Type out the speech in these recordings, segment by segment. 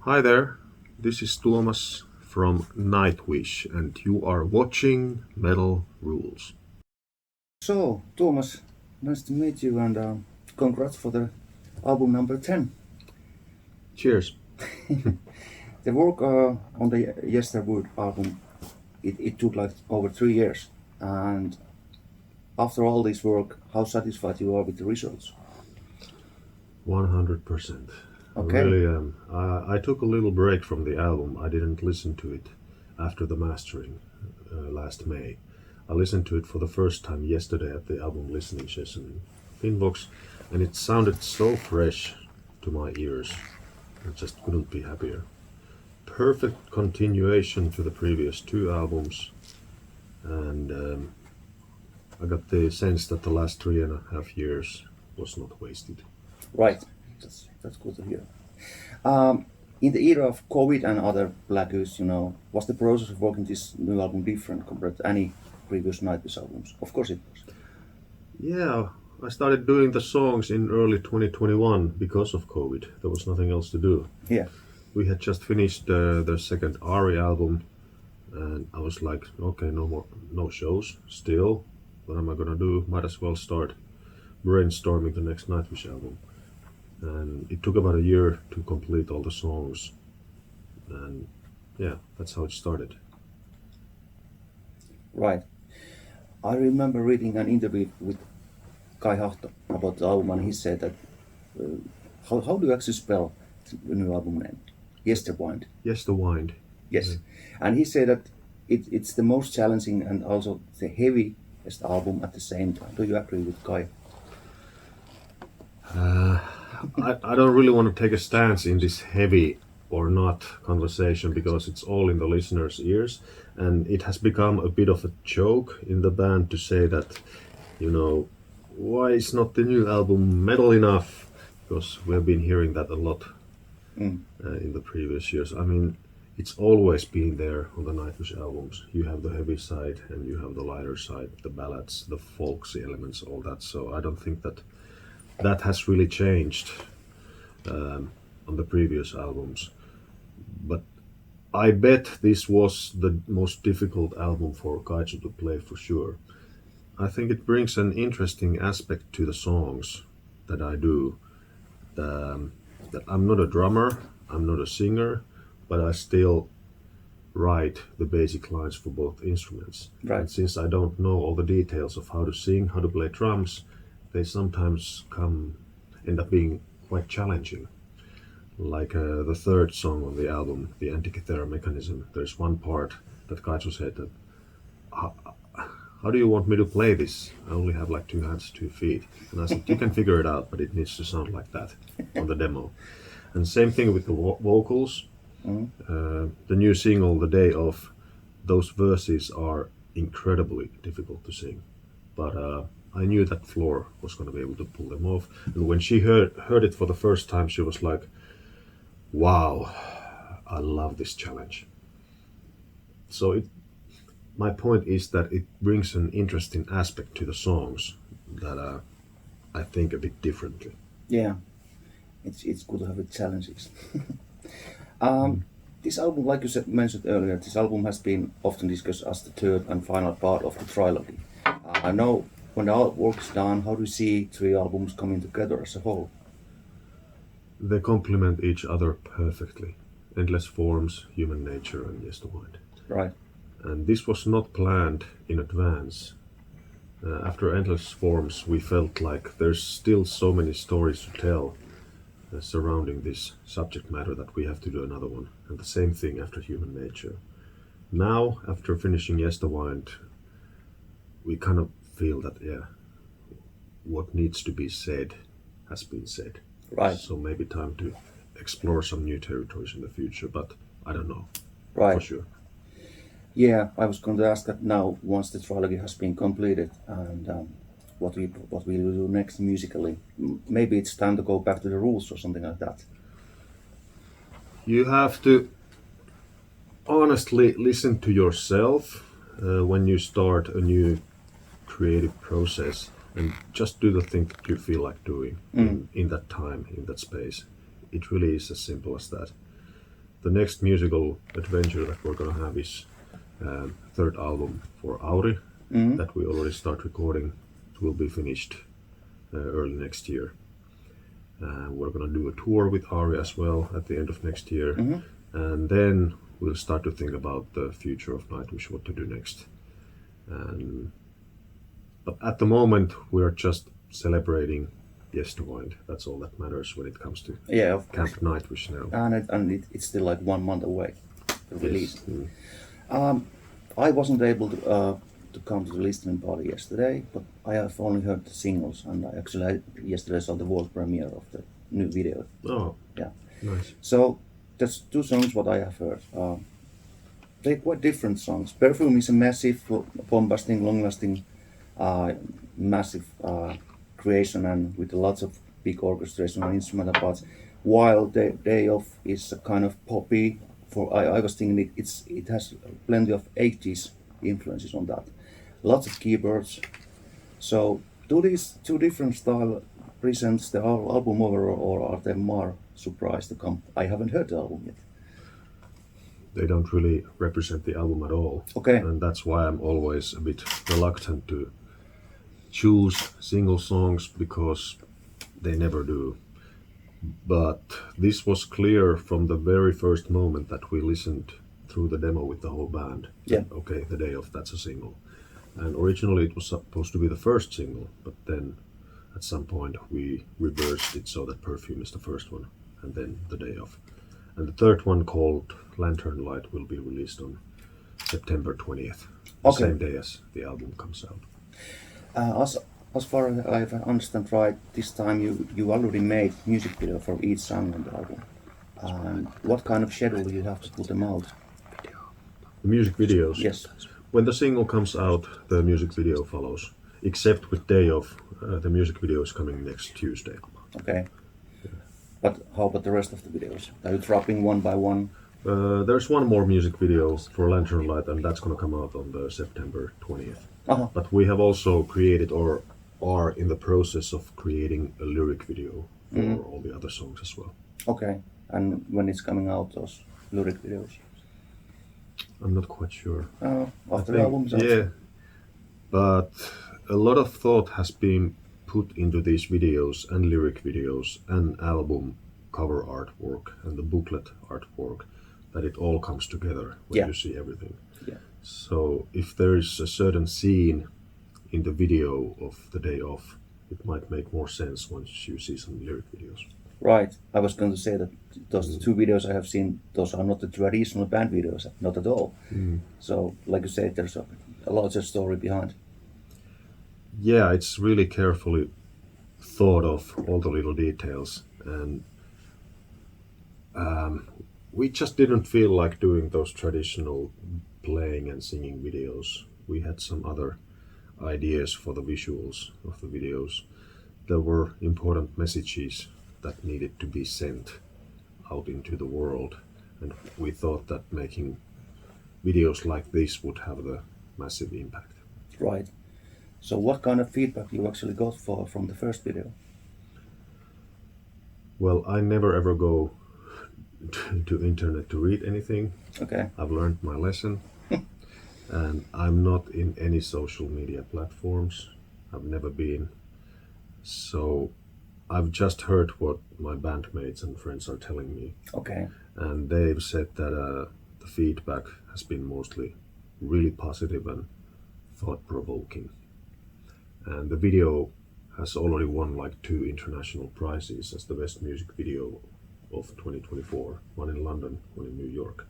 Hi there, this is Tuomas from Nightwish, and you are watching Metal Rules. So, Tuomas, nice to meet you and congrats for the album number 10. Cheers. The work on the Yesterwynde album, it took like over 3 years. And after all this work, how satisfied you are with the results? 100%. I Okay. really am. I took a little break from the album. I didn't listen to it after the mastering last May. I listened to it for the first time yesterday at the album listening session in Finvox, and it sounded so fresh to my ears. I just couldn't be happier. Perfect continuation to the previous two albums, and I got the sense that the last 3.5 years was not wasted. Right. That's good to hear. In the era of COVID and other plagues, was the process of working this new album different compared to any previous Nightwish albums? Of course it was. Yeah, I started doing the songs in early 2021 because of COVID. There was nothing else to do. Yeah. We had just finished the second Auri album, and I was like, okay, no shows still. What am I gonna do? Might as well start brainstorming the next Nightwish album. And it took about a year to complete all the songs, and yeah, that's how it started. Right. I remember reading an interview with Kai Hahto about the album, and he said that how do you actually spell the new album name? Yesterwynde. Yesterwynde. Yes, and he said that it's the most challenging and also the heaviest album at the same time. Do you agree with Kai? I don't really want to take a stance in this heavy or not conversation because it's all in the listener's ears, and it has become a bit of a joke in the band to say that, why is not the new album metal enough? Because we've been hearing that a lot in the previous years. I mean, it's always been there on the Nightwish albums. You have the heavy side and you have the lighter side, the ballads, the folksy elements, all that. So I don't think that has really changed on the previous albums. But I bet this was the most difficult album for Kaiju to play for sure. I think it brings an interesting aspect to the songs that I do. That I'm not a drummer, I'm not a singer, but I still write the basic lines for both instruments. Right. And since I don't know all the details of how to sing, how to play drums, they sometimes end up being quite challenging. Like the third song on the album, the Antikythera Mechanism, there's one part that Kaiju said that, how do you want me to play this? I only have like 2 hands, 2 feet. And I said, you can figure it out, but it needs to sound like that on the demo. And same thing with the vocals. The new single, The Day Off, those verses are incredibly difficult to sing. But I knew that Floor was going to be able to pull them off. And when she heard it for the first time, she was like, wow, I love this challenge. So my point is that it brings an interesting aspect to the songs that I think a bit differently. Yeah, it's good to have the challenges. This album, like you mentioned earlier, this album has been often discussed as the third and final part of the trilogy. I know when the work is done, how do you see 3 albums coming together as a whole? They complement each other perfectly. Endless Forms, Human Nature, and Yesterwynde. Right. And this was not planned in advance. After Endless Forms, we felt like there's still so many stories to tell surrounding this subject matter that we have to do another one. And the same thing after Human Nature. Now, after finishing Yesterwynde, we kind of feel that, what needs to be said has been said. Right. So maybe time to explore some new territories in the future, but I don't know. Right. For sure. Yeah, I was going to ask that now, once the trilogy has been completed, and what will you do next musically? Maybe it's time to go back to the rules or something like that. You have to honestly listen to yourself when you start a new creative process, and just do the thing that you feel like doing in that time, in that space. It really is as simple as that. the next musical adventure that we're gonna have is third album for Auri that we already start recording. It will be finished early next year. We're gonna do a tour with Auri as well at the end of next year, and then we'll start to think about the future of Nightwish, what to do next. But at the moment, we're just celebrating Yesterwynde. That's all that matters when it comes to of Camp course. Nightwish now. It's still like 1 month away to release. Yes. I wasn't able to come to the listening party yesterday, but I have only heard the singles, and yesterday saw the world premiere of the new video. Oh, Yeah. nice. So there's 2 songs what I have heard. They're quite different songs. Perfume is a massive, bombasting, long-lasting, massive creation, and with lots of big orchestration and instrumental parts. While the Day Off is a kind of poppy. I was thinking it has plenty of 80s influences on that. Lots of keyboards. So do these 2 different styles presents the whole album overall, or are they more surprised to come? I haven't heard the album yet. They don't really represent the album at all. Okay. And that's why I'm always a bit reluctant to choose single songs, because they never do. But this was clear from the very first moment that we listened through the demo with the whole band. Yeah. Okay, The Day Off, that's a single. And originally it was supposed to be the first single, but then at some point we reversed it so that Perfume is the first one, and then The Day Off. And the third one, called Lantern Light, will be released on September 20th, the Okay. same day as the album comes out. As far as I understand right, this time you already made music video for each song on the album. What kind of schedule you have to put them out? The music videos? Yes. When the single comes out, the music video follows. Except with Day Off, the music video is coming next Tuesday. Okay. But how about the rest of the videos? Are you dropping one by one? There's one more music video for Lantern Light, and that's going to come out on the September 20th. Uh-huh. But we have also created, or are in the process of creating, a lyric video for all the other songs as well. Okay. And when it's coming out, those lyric videos? I'm not quite sure. After the album's out? Yeah, but a lot of thought has been put into these videos and lyric videos and album cover artwork and the booklet artwork, that it all comes together when you see everything. Yeah. So if there is a certain scene in the video of The Day Off, it might make more sense once you see some lyric videos. Right. I was going to say that those 2 videos I have seen, those are not the traditional band videos, not at all. So, like you said, there's a larger story behind. Yeah, it's really carefully thought of, all the little details, and we just didn't feel like doing those traditional playing and singing videos. We had some other ideas for the visuals of the videos. There were important messages that needed to be sent out into the world, and we thought that making videos like this would have the massive impact. Right. So what kind of feedback you actually got from the first video? Well, I never ever go to internet to read anything. Okay. I've learned my lesson. And I'm not in any social media platforms. I've never been. So I've just heard what my bandmates and friends are telling me. Okay. And they've said that the feedback has been mostly really positive and thought-provoking. And the video has already won like 2 international prizes as the best music video of 2024. One in London, one in New York.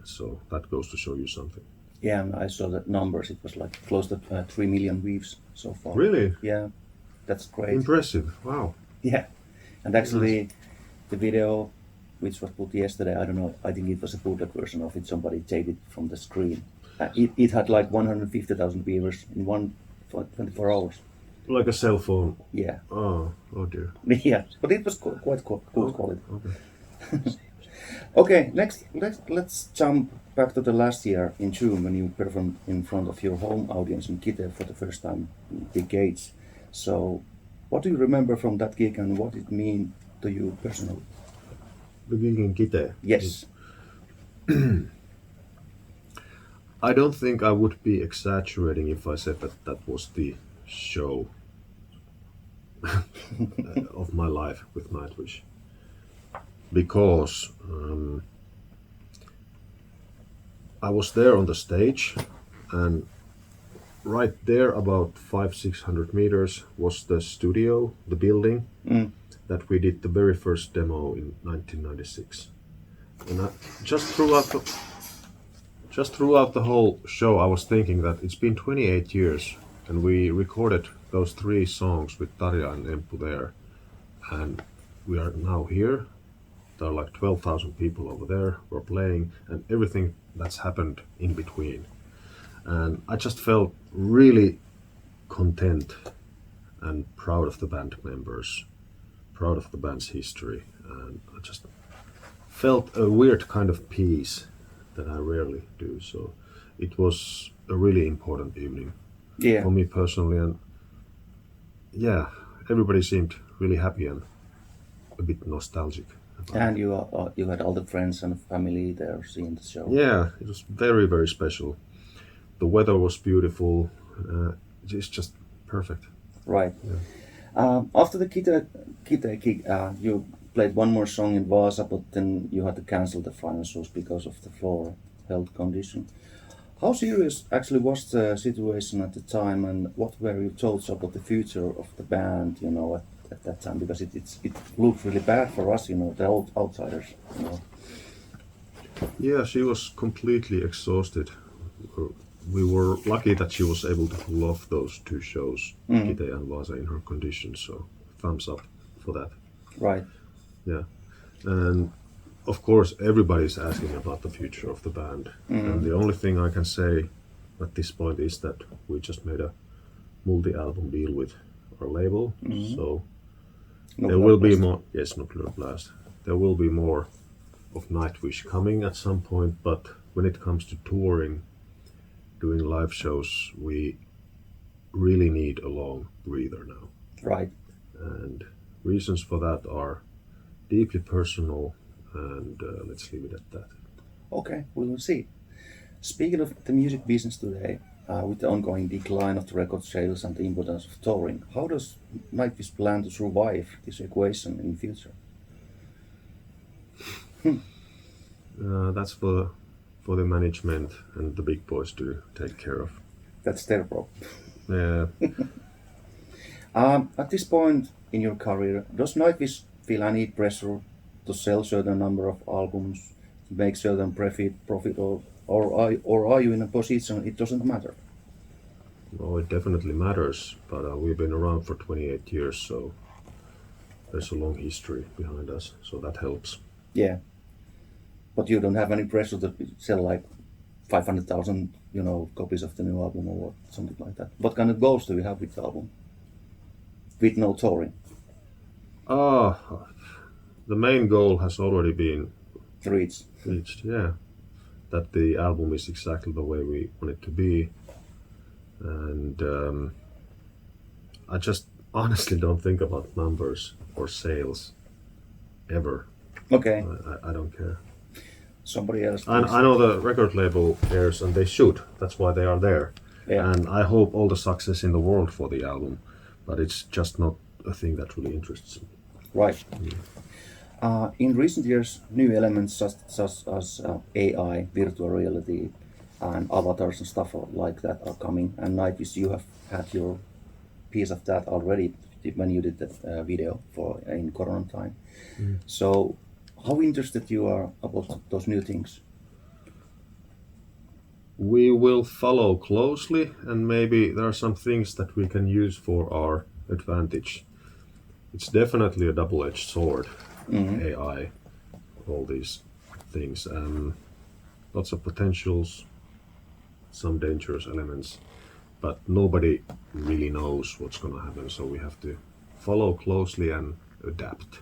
So that goes to show you something. Yeah, and I saw the numbers. It was like close to 3 million views so far. Really? Yeah, that's great. Impressive. Wow. Yeah, and actually, the video, which was put yesterday, I don't know, I think it was a bootleg version of it. Somebody taped it from the screen. It had like 150,000 viewers in 24 hours. Like a cell phone. Yeah. Oh dear. Yeah, but it was quite good quality. Okay. Okay, next, let's jump back to the last year in June when you performed in front of your home audience in Kitee for the first time in decades. So, what do you remember from that gig and what it mean to you personally? The gig in Kitee. Yes. I don't think I would be exaggerating if I said that that was the show of my life with Nightwish. Because I was there on the stage, and right there, about 500-600 meters, was the studio, the building that we did the very first demo in 1996. And just throughout the whole show, I was thinking that it's been 28 years, and we recorded those 3 songs with Tarja and Empu there, and we are now here. There are like 12,000 people over there. We're playing, and everything that's happened in between. And I just felt really content and proud of the band members, proud of the band's history, and I just felt a weird kind of peace that I rarely do. So it was a really important evening for me personally, and yeah, everybody seemed really happy and a bit nostalgic. And you had all the friends and family there seeing the show. Yeah, it was very, very special. The weather was beautiful. It's just perfect. Right. Yeah. After the Kitee gig, you played one more song in Vaasa, but then you had to cancel the final shows because of the floor health condition. How serious actually was the situation at the time, and what were your thoughts about the future of the band, at that time? Because it looked really bad for us, the outsiders. Yeah, she was completely exhausted. We were lucky that she was able to pull off those 2 shows, Kitee and Vaasa, in her condition, so thumbs up for that. Right. Yeah. And of course, everybody's asking about the future of the band. And the only thing I can say at this point is that we just made a multi-album deal with our label. So there will be more. Yes, Nuclear Blast. There will be more of Nightwish coming at some point, but when it comes to touring, doing live shows, we really need a long breather now. Right. And reasons for that are deeply personal, and let's leave it at that. Okay, we will see. Speaking of the music business today, with the ongoing decline of the record sales and the importance of touring, how does Nightwish plan to survive this equation in future? That's for the management and the big boys to take care of. That's their problem. Yeah. At this point in your career, does Nightwish feel any pressure to sell certain number of albums, to make certain profit, or are you in a position it doesn't matter? Well, it definitely matters, but we've been around for 28 years, so there's a long history behind us, so that helps. Yeah. But you don't have any pressure to sell like 500,000, copies of the new album or something like that. What kind of goals do you have with the album? With no touring? The main goal has already been Reached. yeah. That the album is exactly the way we want it to be. And I just honestly don't think about numbers or sales ever. Okay. I don't care. Somebody else. I know the record label cares, and they should. That's why they are there. Yeah. And I hope all the success in the world for the album, but it's just not a thing that really interests me. Right. In recent years, new elements such as AI, virtual reality, and avatars and stuff like that are coming. And Nightwish, you have had your piece of that already when you did that video in Corona time. So, how interested you are about those new things? We will follow closely, and maybe there are some things that we can use for our advantage. It's definitely a double-edged sword, AI, all these things. Lots of potentials, some dangerous elements, but nobody really knows what's going to happen, so we have to follow closely and adapt.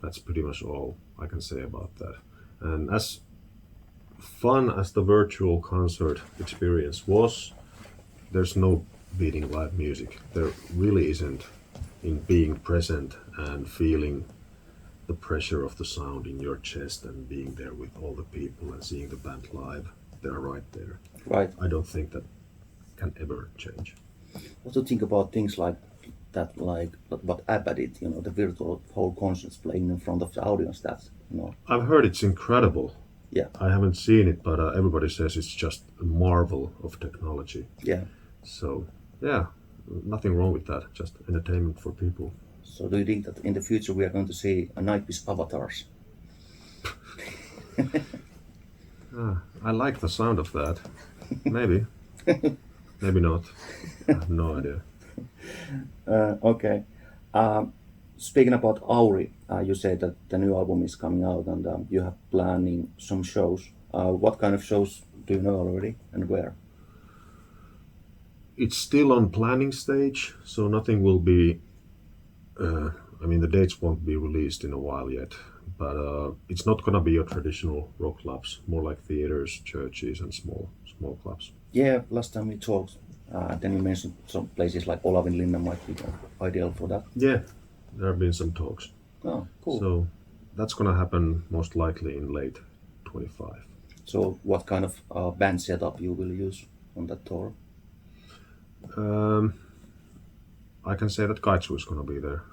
That's pretty much all I can say about that. And as fun as the virtual concert experience was, there's no beating live music. There really isn't, in being present and feeling the pressure of the sound in your chest and being there with all the people and seeing the band live. They're right there. Right. I don't think that can ever change. What do you think about things like that, like what ABBA did, you know, the virtual whole concerts playing in front of the audience, that's, you know. I've heard it's incredible. Yeah. I haven't seen it, but everybody says it's just a marvel of technology. Yeah. So, yeah, nothing wrong with that. Just entertainment for people. So do you think that in the future we are going to see a Nightwish avatars? I like the sound of that. Maybe. Maybe not. I have no idea. Okay. Speaking about Auri, you said that the new album is coming out and you have planning some shows. What kind of shows do you know already and where? It's still on planning stage, so nothing will be. The dates won't be released in a while yet. But it's not gonna be your traditional rock clubs, more like theaters, churches, and small clubs. Yeah, last time we talked, then you mentioned some places like Olavinlinna might be ideal for that. Yeah, there have been some talks. Oh, cool. So that's gonna happen most likely in late 25. So what kind of band setup you will use on that tour? I can say that Kaitsu is gonna be there.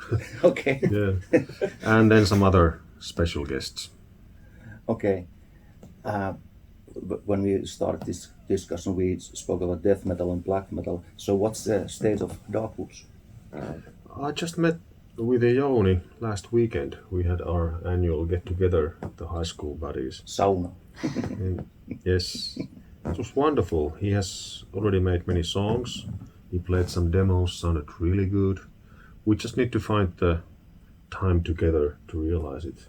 Okay. Yeah, and then some other special guests. Okay. When we started this discussion, we spoke about death metal and black metal. So what's the state of Darkwoods? I just met with Jouni last weekend. We had our annual get-together, the high school buddies. Sauna. And yes, it was wonderful. He has already made many songs. He played some demos, sounded really good. We just need to find the time together to realize it.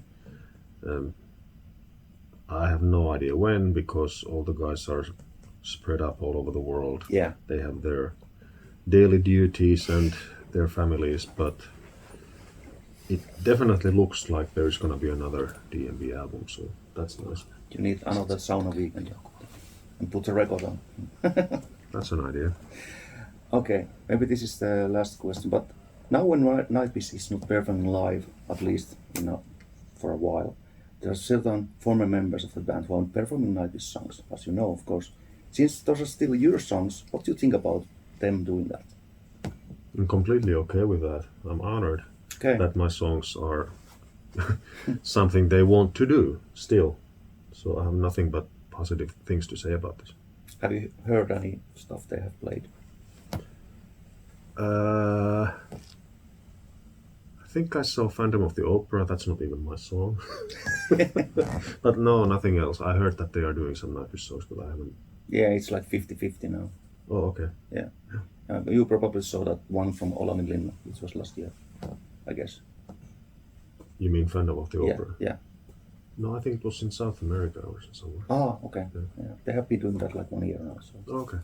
I have no idea when, because all the guys are spread up all over the world. Yeah. They have their daily duties and their families, but it definitely looks like there's gonna be another DMB album, so that's nice. You need another sauna weekend and put a record on. That's an idea. Okay, maybe this is the last question, but now when Nightwish is not performing live, at least for a while, there are certain former members of the band who are performing Nightwish songs, as you know, of course. Since those are still your songs, what do you think about them doing that? I'm completely okay with that. I'm honored that my songs are something they want to do still. So I have nothing but positive things to say about this. Have you heard any stuff they have played? I think I saw Phantom of the Opera. That's not even my song. But no, nothing else. I heard that they are doing some Nightwish songs, but I haven't. Yeah, it's like 50-50 now. Oh, okay. Yeah. You probably saw that one from Olavinlinna, which was last year, I guess. You mean Phantom of the Opera? Yeah. No, I think it was in South America or somewhere. Ah, okay. Yeah. Yeah. They have been doing that like 1 year now. So. Okay.